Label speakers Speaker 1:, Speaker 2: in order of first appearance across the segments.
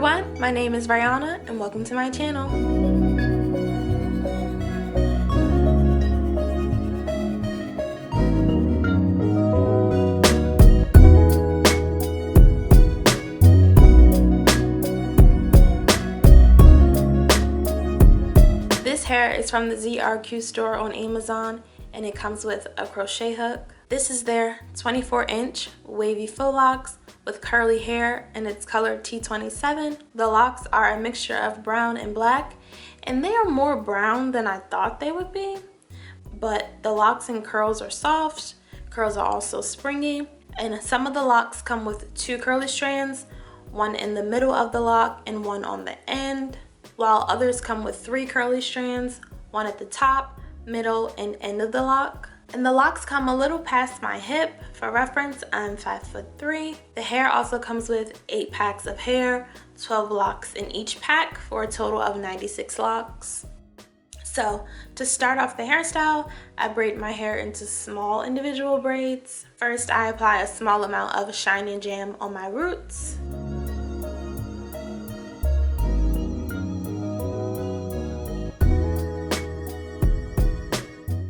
Speaker 1: everyone, my name is Rayona and welcome to my channel. This hair is from the ZRQ store on Amazon and it comes with a crochet hook. This is their 24-inch wavy faux locks with curly hair and it's color T27. The locks are a mixture of brown and black and they are more brown than I thought they would be. But the locks and curls are soft, curls are also springy, and some of the locks come with 2 curly strands, one in the middle of the lock and one on the end, while others come with 3 curly strands, one at the top, middle, and end of the lock. And the locks come a little past my hip. For reference, I'm 5'3". The hair also comes with 8 packs of hair, 12 locks in each pack for a total of 96 locks. So to start off the hairstyle, I braid my hair into small individual braids. First, I apply a small amount of Shine and Jam on my roots.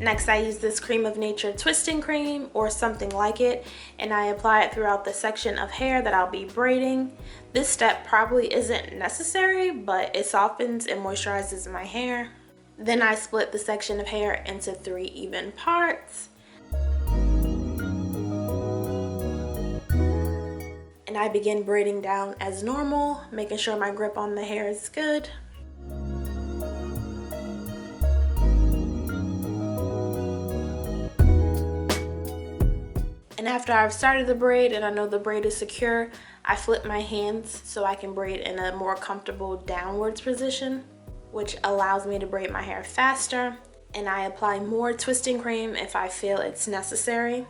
Speaker 1: Next, I use this Cream of Nature twisting cream or something like it, and I apply it throughout the section of hair that I'll be braiding. This step probably isn't necessary, but it softens and moisturizes my hair. Then I split the section of hair into 3 even parts. And I begin braiding down as normal, making sure my grip on the hair is good. And after I've started the braid and I know the braid is secure, I flip my hands so I can braid in a more comfortable downwards position, which allows me to braid my hair faster. And I apply more twisting cream if I feel it's necessary.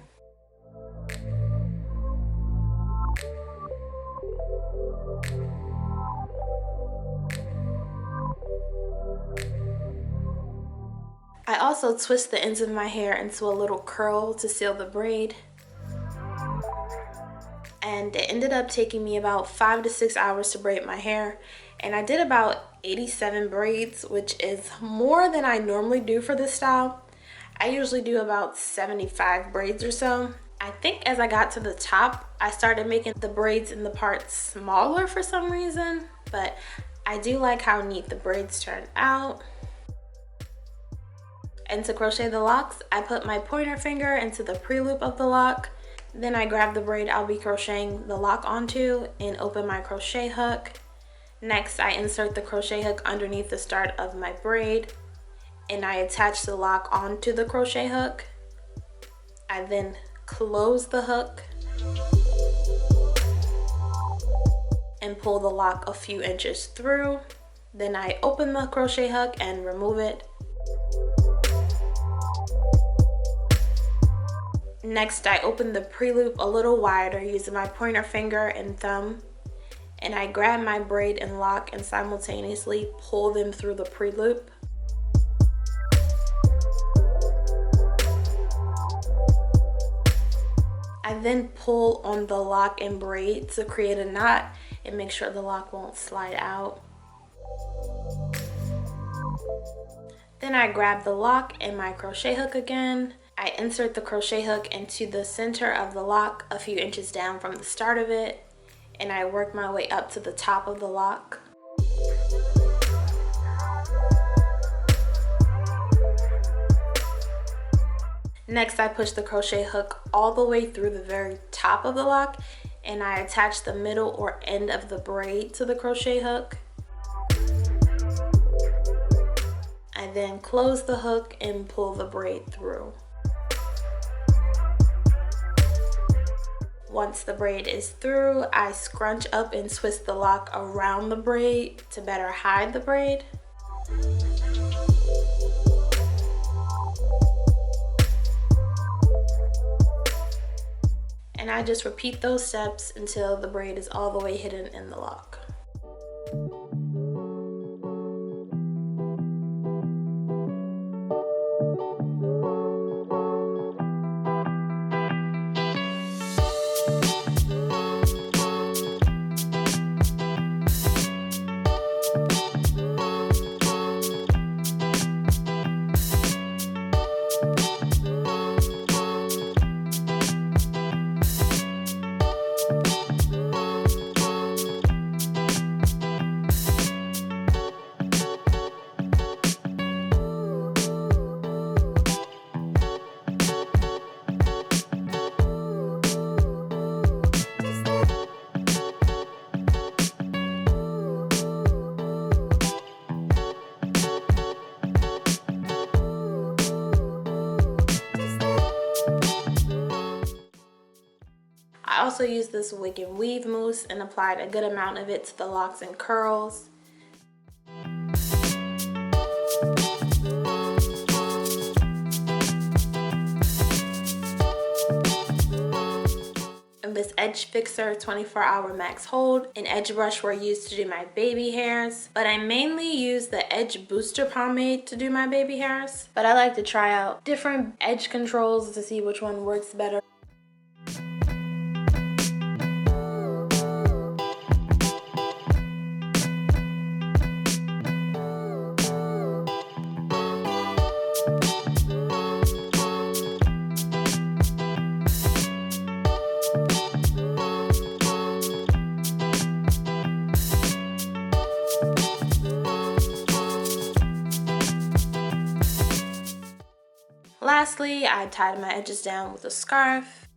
Speaker 1: I also twist the ends of my hair into a little curl to seal the braid. And it ended up taking me about 5 to 6 hours to braid my hair, and I did about 87 braids, which is more than I normally do for this style. I usually do about 75 braids or so. I think as I got to the top, I started making the braids in the parts smaller for some reason, but I do like how neat the braids turned out. And to crochet the locks, I put my pointer finger into the pre-loop of the lock. Then I grab the braid I'll be crocheting the lock onto and open my crochet hook. Next, I insert the crochet hook underneath the start of my braid and I attach the lock onto the crochet hook. I then close the hook and pull the lock a few inches through. Then I open the crochet hook and remove it. Next, I open the pre-loop a little wider using my pointer finger and thumb, and I grab my braid and lock and simultaneously pull them through the pre-loop. I then pull on the lock and braid to create a knot and make sure the lock won't slide out. Then I grab the lock and my crochet hook again. I insert the crochet hook into the center of the lock a few inches down from the start of it, and I work my way up to the top of the lock. Next, I push the crochet hook all the way through the very top of the lock, and I attach the middle or end of the braid to the crochet hook. I then close the hook and pull the braid through. Once the braid is through, I scrunch up and twist the lock around the braid to better hide the braid. And I just repeat those steps until the braid is all the way hidden in the lock. also used this wig and weave mousse and applied a good amount of it to the locks and curls. And this Edge Fixer 24-hour max hold and edge brush were used to do my baby hairs, but I mainly use the Edge Booster pomade to do my baby hairs. But I like to try out different edge controls to see which one works better. Lastly, I tied my edges down with a scarf.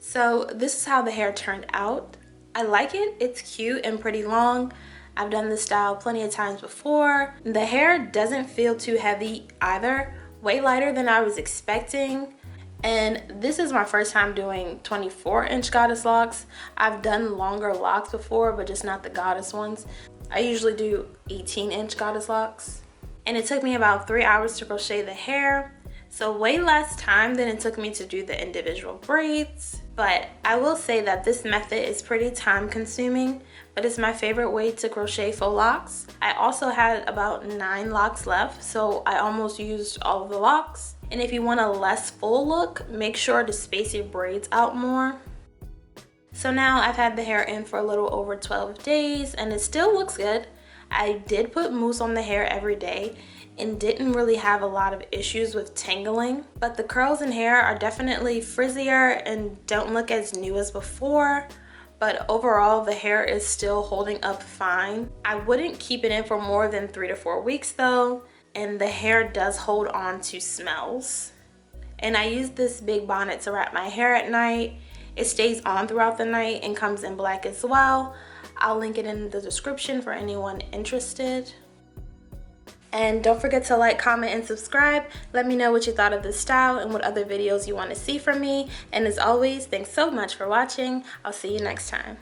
Speaker 1: So this is how the hair turned out. I like it. It's cute and pretty long. I've done this style plenty of times before. The hair doesn't feel too heavy either. Way lighter than I was expecting. And this is my first time doing 24-inch goddess locks. I've done longer locks before, but just not the goddess ones. I usually do 18-inch goddess locks. And it took me about 3 hours to crochet the hair. So way less time than it took me to do the individual braids. But I will say that this method is pretty time consuming, but it's my favorite way to crochet faux locks. I also had about 9 locks left, so I almost used all of the locks. And if you want a less full look, make sure to space your braids out more. So now I've had the hair in for a little over 12 days and it still looks good. I did put mousse on the hair every day and didn't really have a lot of issues with tangling, but the curls and hair are definitely frizzier and don't look as new as before, but overall the hair is still holding up fine. I wouldn't keep it in for more than 3 to 4 weeks though, and the hair does hold on to smells. And I use this big bonnet to wrap my hair at night. It stays on throughout the night and comes in black as well. I'll link it in the description for anyone interested. And don't forget to like, comment, and subscribe. Let me know what you thought of this style and what other videos you want to see from me. And as always, thanks so much for watching. I'll see you next time.